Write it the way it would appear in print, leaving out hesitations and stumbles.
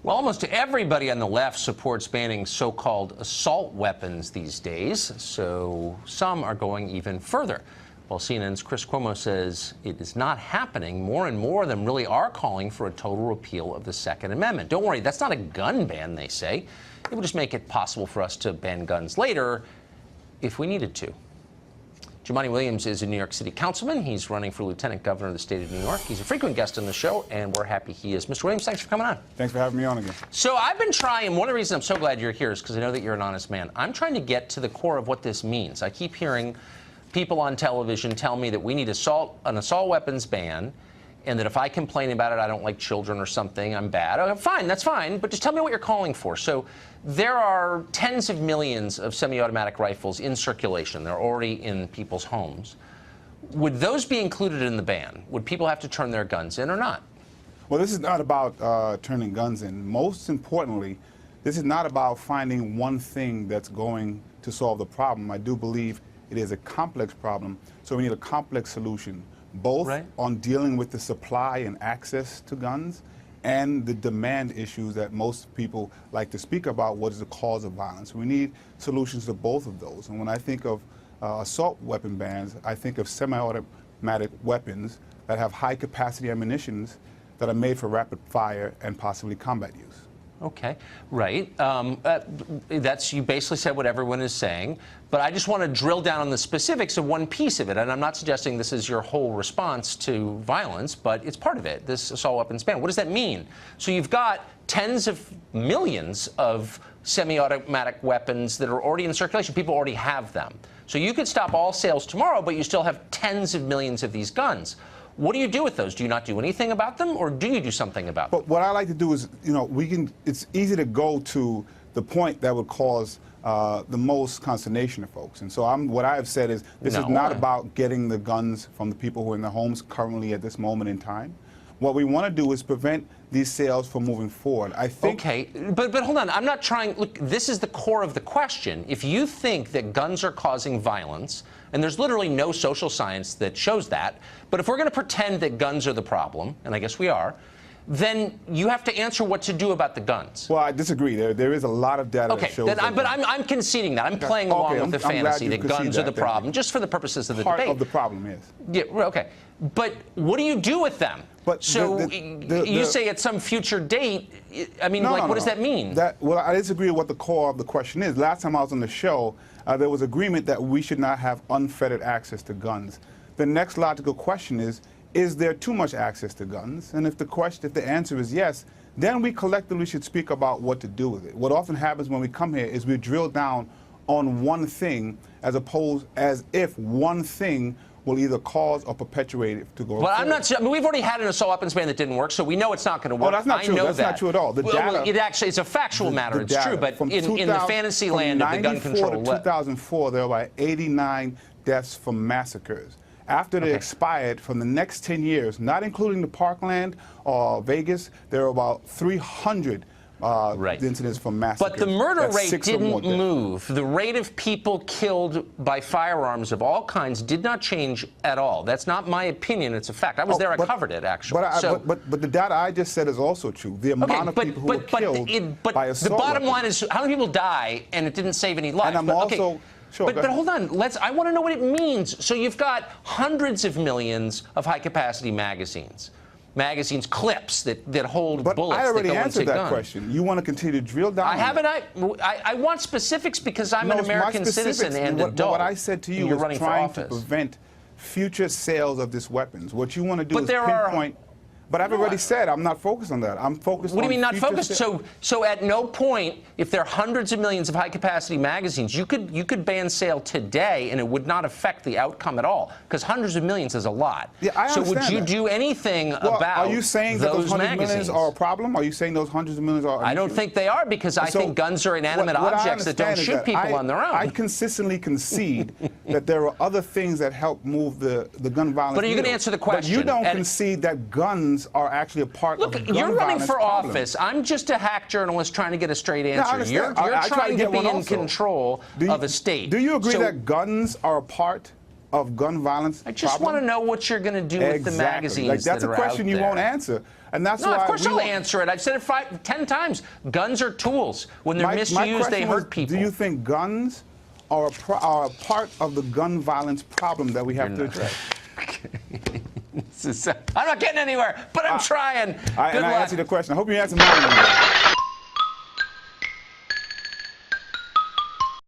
Well, almost everybody on the left supports banning so-called assault weapons these days, so some are going even further. While CNN's Chris Cuomo says it is not happening, more and more of them really are calling for a total repeal of the Second Amendment. Don't worry, that's not a gun ban, they say. It will just make it possible for us to ban guns later if we needed to. Jumaane Williams is a New York City councilman. He's running for lieutenant governor of the state of New York. He's a frequent guest on the show, and we're happy he is. Mr. Williams, thanks for coming on. Thanks for having me on again. So I've been trying, one of the reasons I'm so glad you're here is because I know that you're an honest man. I'm trying to get to the core of what this means. I keep hearing people on television tell me that we need an assault weapons ban, and that if I complain about it, I don't like children or something, I'm bad. Okay, fine, that's fine, but just tell me what you're calling for. So there are tens of millions of semi-automatic rifles in circulation. They're already in people's homes. Would those be included in the ban? Would people have to turn their guns in or not? Well, this is not about turning guns in. Most importantly, this is not about finding one thing that's going to solve the problem. I do believe it is a complex problem, so we need a complex solution, both on dealing with the supply and access to guns and the demand issues that most people like to speak about, what is the cause of violence. We need solutions to both of those. And when I think of assault weapon bans, I think of semi-automatic weapons that have high-capacity ammunitions that are made for rapid fire and possibly combat use. Okay, right. You basically said what everyone is saying, but I just want to drill down on the specifics of one piece of it, and I'm not suggesting this is your whole response to violence, but it's part of it, this assault weapons ban. What does that mean? So you've got tens of millions of semi-automatic weapons that are already in circulation. People already have them. So you could stop all sales tomorrow, but you still have tens of millions of these guns. What do you do with those? Do you not do anything about them, or do you do something about them? But what I like to do is, it's easy to go to the point that would cause the most consternation to folks. And so what I have said is this is not about getting the guns from the people who are in their homes currently at this moment in time. What we want to do is prevent these sales from moving forward. I think. Okay, but hold on. I'm not trying. Look, this is the core of the question. If you think that guns are causing violence, and there's literally no social science that shows that, but if we're going to pretend that guns are the problem, and I guess we are, then you have to answer what to do about the guns. Well, I disagree. There is a lot of data that shows that. But I'm conceding that. I'm playing along with the fantasy that guns are the problem, just for the purposes of the debate. Part of the problem is. Yeah, okay. But what do you do with them? But so you say at some future date, I mean, what does that mean? Well, I disagree with what the core of the question is. Last time I was on the show, there was agreement that we should not have unfettered access to guns. The next logical question is there too much access to guns? And if the answer is yes, then we collectively should speak about what to do with it. What often happens when we come here is we drill down on one thing as if one thing will either cause or perpetuate it to go forward. I'm not. I mean, we've already had an assault weapons ban that didn't work, so we know it's not going to work. Oh, that's not true. That's not true at all. The data, it's a factual matter. It's true, but in the fantasy land of the gun control. From 2004, there were 89 deaths from massacres. After they expired, from the next 10 years, not including the Parkland or Vegas, there were about 300 incidents from massacres. But the murder rate didn't move. The rate of people killed by firearms of all kinds did not change at all. That's not my opinion. It's a fact. I was there. I covered it, actually. But the data I just said is also true. The amount of people who were killed by assault the bottom line is how many people die, and it didn't save any lives. And I'm also... Sure, but hold on. I want to know what it means. So you've got hundreds of millions of high-capacity magazines, clips that hold bullets. But I already answered that guns. question. You want to continue to drill down? I haven't. I want specifics because I'm an American citizen and adult. What I said to you was trying to prevent future sales of these weapons. What you want to do is pinpoint. But I've already said I'm not focused on that. I'm focused on. What do you mean not focused? So at no point, if there are hundreds of millions of high-capacity magazines, you could ban sale today and it would not affect the outcome at all because hundreds of millions is a lot. Yeah, I understand. So would you do anything about are you saying that those hundreds of millions are a problem? Are you saying those hundreds of millions are? I don't think they are because I think guns are inanimate objects that don't shoot people on their own. I consistently concede that there are other things that help move the gun violence. But are you going to answer the question? But you don't concede that guns are actually a part of the gun you're running violence for problem. office. I'm just a hack journalist trying to get a straight answer. You're trying to be in control of a state. Do you agree that guns are a part of gun violence I just problem? want to know what you're going to do with the magazines Like, that's that a are question out you there. won't answer. And that's No, why of course we I'll want- answer it. I've said it 10 times. Guns are tools. When they're my misused, they question was, hurt people. do you think guns are a part of the gun violence problem that we have to address? I'm not getting anywhere, but I'm trying. Good And I luck. answered the question. I hope you answered mine.